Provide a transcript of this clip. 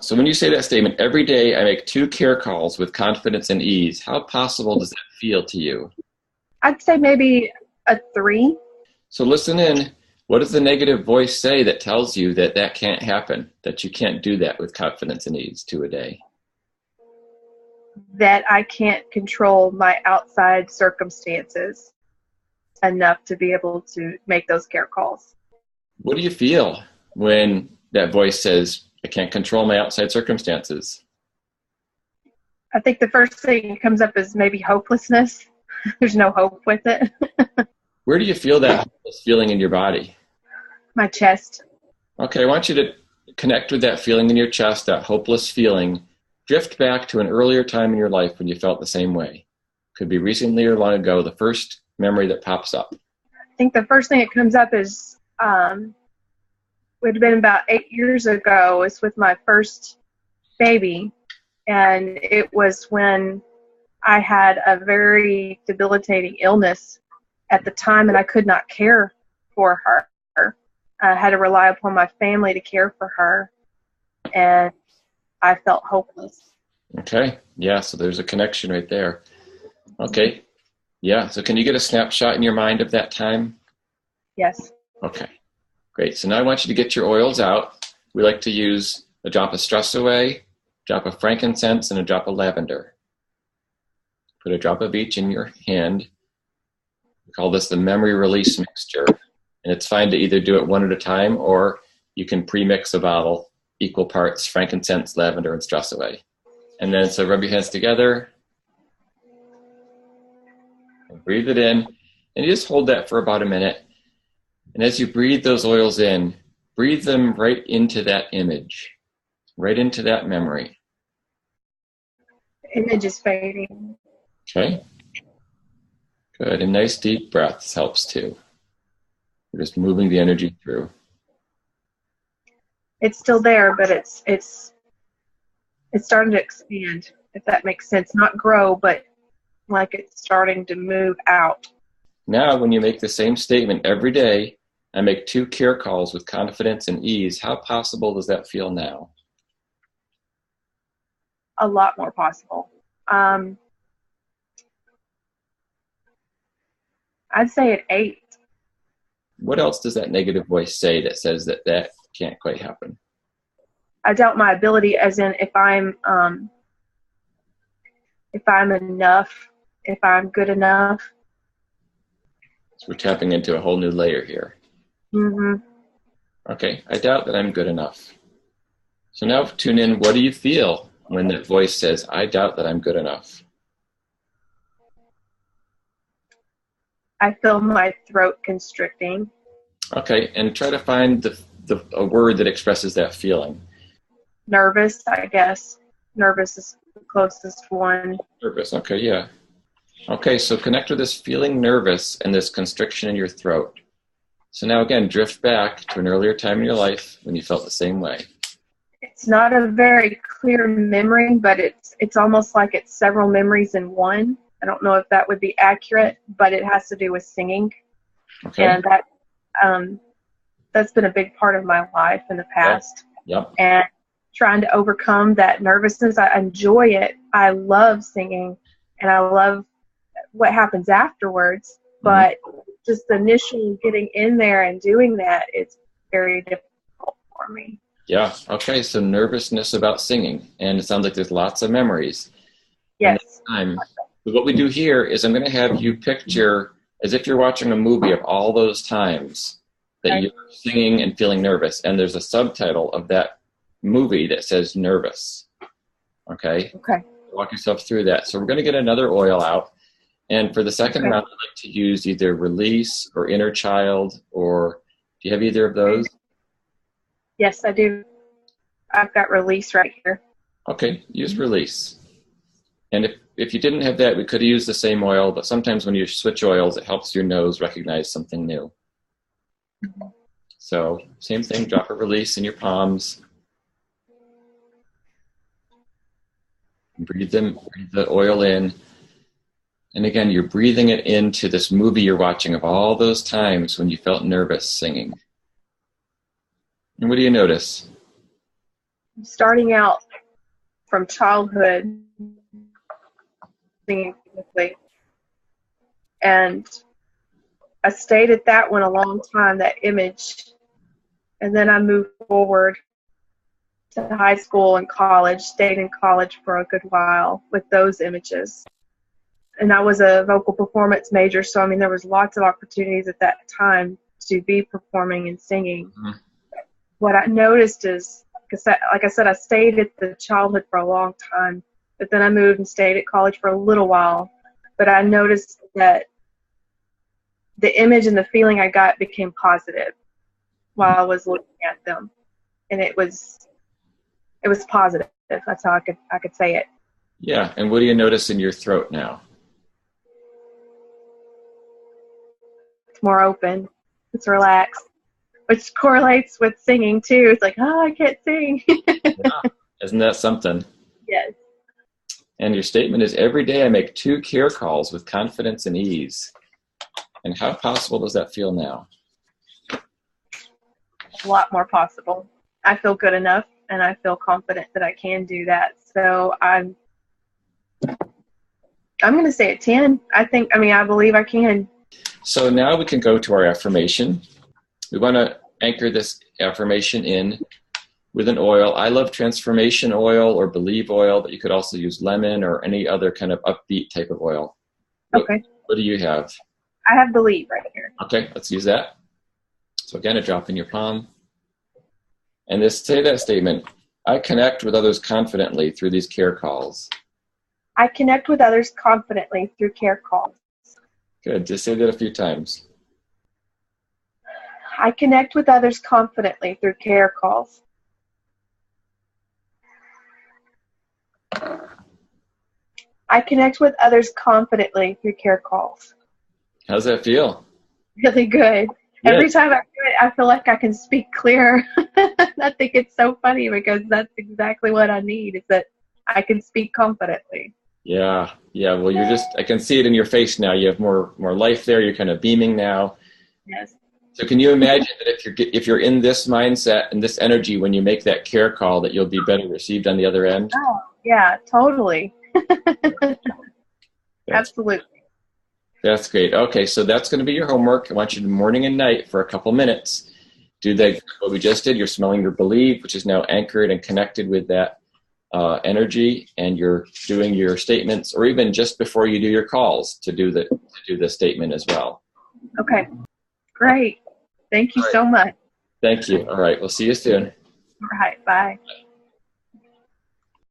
So when you say that statement, every day I make 2 care calls with confidence and ease, how possible does that feel to you? I'd say maybe a 3. So listen in. What does the negative voice say that tells you that that can't happen, that you can't do that with confidence and ease 2 a day? That I can't control my outside circumstances enough to be able to make those care calls. What do you feel when that voice says, I can't control my outside circumstances? I think the first thing that comes up is maybe hopelessness. There's no hope with it. Where do you feel that hopeless feeling in your body? My chest. Okay, I want you to connect with that feeling in your chest, that hopeless feeling. Drift back to an earlier time in your life when you felt the same way. Could be recently or long ago, the first memory that pops up. I think the first thing that comes up is would have been about 8 years ago. It's with my first baby, and it was when I had a very debilitating illness at the time, and I could not care for her. I had to rely upon my family to care for her, and I felt hopeless. Okay, yeah, so there's a connection right there. Okay, yeah, so can you get a snapshot in your mind of that time? Yes. Okay, great. So now I want you to get your oils out. We like to use a drop of stress away, a drop of frankincense, and a drop of lavender. Put a drop of each in your hand. We call this the memory release mixture. And it's fine to either do it one at a time, or you can pre-mix a bottle, equal parts frankincense, lavender, and stress away. And then so rub your hands together, and breathe it in, and you just hold that for about a minute. And as you breathe those oils in, breathe them right into that image, right into that memory. Image is fading. Okay? Good. And nice deep breaths helps too. We're just moving the energy through. It's still there, but it's starting to expand, if that makes sense. Not grow, but like it's starting to move out. Now, when you make the same statement every day, I make 2 care calls with confidence and ease, how possible does that feel now? A lot more possible. I'd say at 8. What else does that negative voice say that says that that can't quite happen? I doubt my ability, as in if I'm enough, if I'm good enough. So we're tapping into a whole new layer here. Mm-hmm. Okay, I doubt that I'm good enough. So now tune in, what do you feel when that voice says, I doubt that I'm good enough? I feel my throat constricting. Okay, and try to find a word that expresses that feeling. Nervous, I guess. Nervous is the closest one. Nervous, okay, yeah. Okay, so connect with this feeling nervous and this constriction in your throat. So now again, drift back to an earlier time in your life when you felt the same way. It's not a very clear memory, but it's almost like it's several memories in one. I don't know if that would be accurate, but it has to do with singing. Okay. And that's been a big part of my life in the past. Yep. And trying to overcome that nervousness. I enjoy it. I love singing, and I love what happens afterwards. But just initially getting in there and doing that, it's very difficult for me. Yeah. Okay. So nervousness about singing, and it sounds like there's lots of memories. Yes. So what we do here is I'm going to have you picture as if you're watching a movie of all those times that you're singing and feeling nervous, and there's a subtitle of that movie that says nervous. Okay? Okay. Walk yourself through that. So we're going to get another oil out, and for the second round, I'd like to use either release or inner child, or do you have either of those? Yes, I do. I've got release right here. Okay, use release. And if you didn't have that, we could have used the same oil, but sometimes when you switch oils, it helps your nose recognize something new. So same thing, drop a release in your palms. Breathe the oil in. And again, you're breathing it into this movie you're watching of all those times when you felt nervous singing. And what do you notice? starting out from childhood, singing quickly, and I stayed at that one a long time, that image, and then I moved forward to high school and college, stayed in college for a good while with those images. And I was a vocal performance major, so I mean there was lots of opportunities at that time to be performing and singing. Mm-hmm. What I noticed is, like I said, I stayed at the childhood for a long time, but then I moved and stayed at college for a little while. But I noticed that the image and the feeling I got became positive while I was looking at them, and it was positive. That's how I could say it. Yeah. And what do you notice in your throat now? It's more open. It's relaxed, which correlates with singing too. It's like, oh, I can't sing. Yeah. Isn't that something? Yes. And your statement is, every day I make 2 care calls with confidence and ease. And how possible does that feel now? A lot more possible. I feel good enough, and I feel confident that I can do that. So I'm going to say a 10. I believe I can. So now we can go to our affirmation. We want to anchor this affirmation in with an oil. I love transformation oil or believe oil, but you could also use lemon or any other kind of upbeat type of oil. Okay. What do you have? I have believe right here. Okay, let's use that. So again, a drop in your palm. And say that statement. I connect with others confidently through these care calls. I connect with others confidently through care calls. Good. Just say that a few times. I connect with others confidently through care calls. I connect with others confidently through care calls. How's that feel? Really good. Yeah. Every time I do it, I feel like I can speak clear. I think it's so funny because that's exactly what I need, is that I can speak confidently. Yeah. Well, I can see it in your face now. You have more life there. You're kind of beaming now. Yes. So can you imagine that if you're in this mindset and this energy when you make that care call, that you'll be better received on the other end? Oh, yeah, totally. Absolutely. That's great. Okay, so that's going to be your homework. I want you to morning and night for a couple minutes. Do what we just did. You're smelling your believe, which is now anchored and connected with that energy, and you're doing your statements, or even just before you do your calls, to do the statement as well. Okay, great. Thank you so much. Thank you. All right, we'll see you soon. All right, bye.